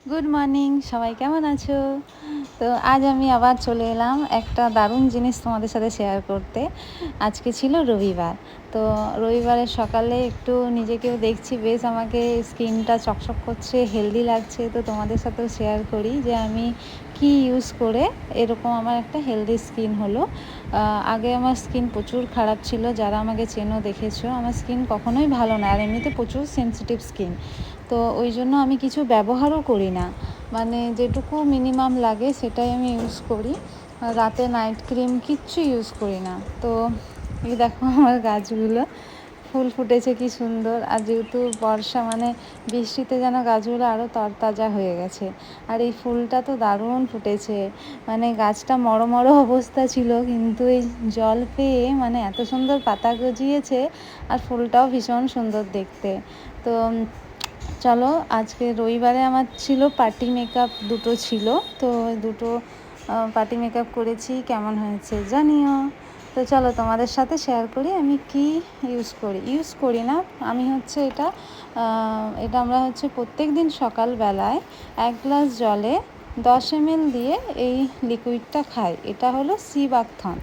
Good morning, সবাই কেমন আছো? তো আজ আমি আবার চলে এলাম একটা দারুণ জিনিস তোমাদের সাথে শেয়ার করতে। আজকে ছিল রবিবার। তো রবিবারের সকালে একটু নিজেকেও দেখছি, বেশ আমাকে স্কিনটা চকচক করছে, হেলদি লাগছে। তো তোমাদের সাথেও শেয়ার করি যে আমি কি ইউজ করে এরকম আমার একটা হেলদি স্কিন হলো। আগে আমার স্কিন প্রচুর খারাপ ছিল, যারা আমাকে চেনো দেখেছো আমার স্কিন কখনোই ভালো না, আর এমনিতে প্রচুর সেনসিটিভ স্কিন। তো ওই জন্য আমি কিছু ব্যবহারও করি না, মানে যেটুকু মিনিমাম লাগে সেটাই আমি ইউজ করি। রাতে নাইট ক্রিম কিচ্ছু ইউজ করি না। তো এই দেখো আমার গাছগুলো ফুল ফুটেছে কি সুন্দর। আর যেহেতু বর্ষা, মানে বৃষ্টিতে যেন গাছগুলো আরও তরতাজা হয়ে গেছে। আর এই ফুলটা তো দারুণ ফুটেছে, মানে গাছটা মরো মরো অবস্থা ছিল, কিন্তু এই জল পেয়ে মানে এত সুন্দর পাতা গজিয়েছে। আর ফুলটাও ভীষণ সুন্দর দেখতে। তো চলো, আজকে রবিবারে আমার ছিল পার্টি মেকআপ, দুটো ছিল। তো দুটো পার্টি মেকআপ করেছি, কেমন হয়েছে জানিও। তো চলো তোমাদের সাথে শেয়ার করি আমি কি ইউজ করি না। আমি হচ্ছে এটা আমরা হচ্ছে প্রত্যেক দিন সকালবেলায় 1 গ্লাস জলে 10 ml দিয়ে এই লিকুইডটা খাই। এটা হলো সি বাকথন।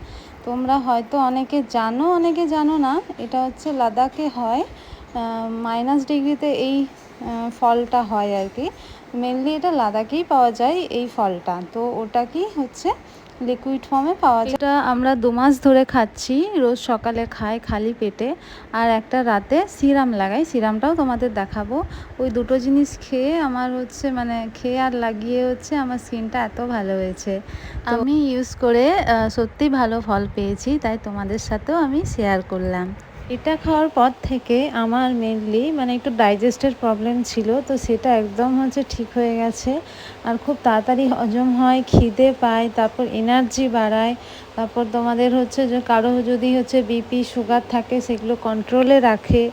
তোমরা হয়তো অনেকে জানো, অনেকে জানো না। এটা হচ্ছে লাদাখে হয়, -ডিগ্রিতে এই ফলটা হয় আর কি। মেনলি এটা লাদাখেই পাওয়া যায় এই ফলটা। তো ওটা কি হচ্ছে লিকুইড ফর্মে পাওয়া যায়। এটা আমরা 2 মাস ধরে খাচ্ছি, রোজ সকালে খাই খালি পেটে, আর একটা রাতে সিরাম লাগাই। সিরামটাও তোমাদের দেখাবো। ওই দুটো জিনিস খেয়ে আমার হচ্ছে, মানে খেয়ে আর লাগিয়ে হচ্ছে আমার স্কিনটা এত ভালো হয়েছে। আমি ইউজ করে সত্যি ভালো ফল পেয়েছি, তাই তোমাদের সাথেও আমি শেয়ার করলাম। এটা খাওয়ার পর থেকে আমার মেনলি মানে একটু ডাইজেস্টের প্রবলেম ছিল, তো সেটা একদম হচ্ছে ঠিক হয়ে গেছে। আর খুব তাড়াতাড়ি হজম হয়, খিদে পায়, তারপর এনার্জি বাড়ায়। তারপর তোমাদের হচ্ছে যে কারো যদি হচ্ছে বিপি সুগার থাকে সেগুলো কন্ট্রোলে রাখে।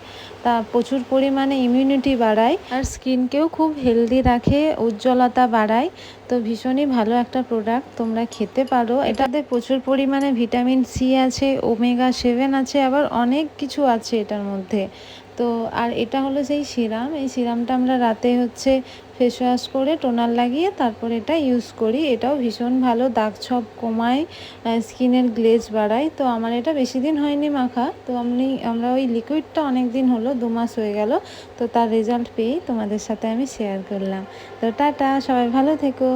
তা প্রচুর পরিমাণে ইমিউনিটি বাড়ায়, আর স্কিনকেও খুব হেলদি রাখে, উজ্জ্বলতা বাড়ায়। তো ভীষণই ভালো একটা প্রোডাক্ট, তোমরা খেতে পারো। এটাতে প্রচুর পরিমাণে ভিটামিন সি আছে, ওমেগা 7 আছে, আবার অনেক কিছু আছে এটার মধ্যে। তো আর এটা হলো সেই সিরাম। এই সিরামটা আমরা রাতে হচ্ছে ফেস ওয়াশ করে টোনার লাগিয়ে তারপর এটা ইউজ করি। এটাও ভীষণ ভালো, দাগ ছোপ কমায়, স্কিনের গ্লেজ বাড়ায়। তো আমার এটা বেশি দিন হয়নি মাখা, তো আমরা ওই লিকুইডটা অনেক দিন হলো, 2 মাস হয়ে গেল। তো তার রেজাল্ট পেয়েই তোমাদের সাথে আমি শেয়ার করলাম। তো টাটা, সবাই ভালো থেকো।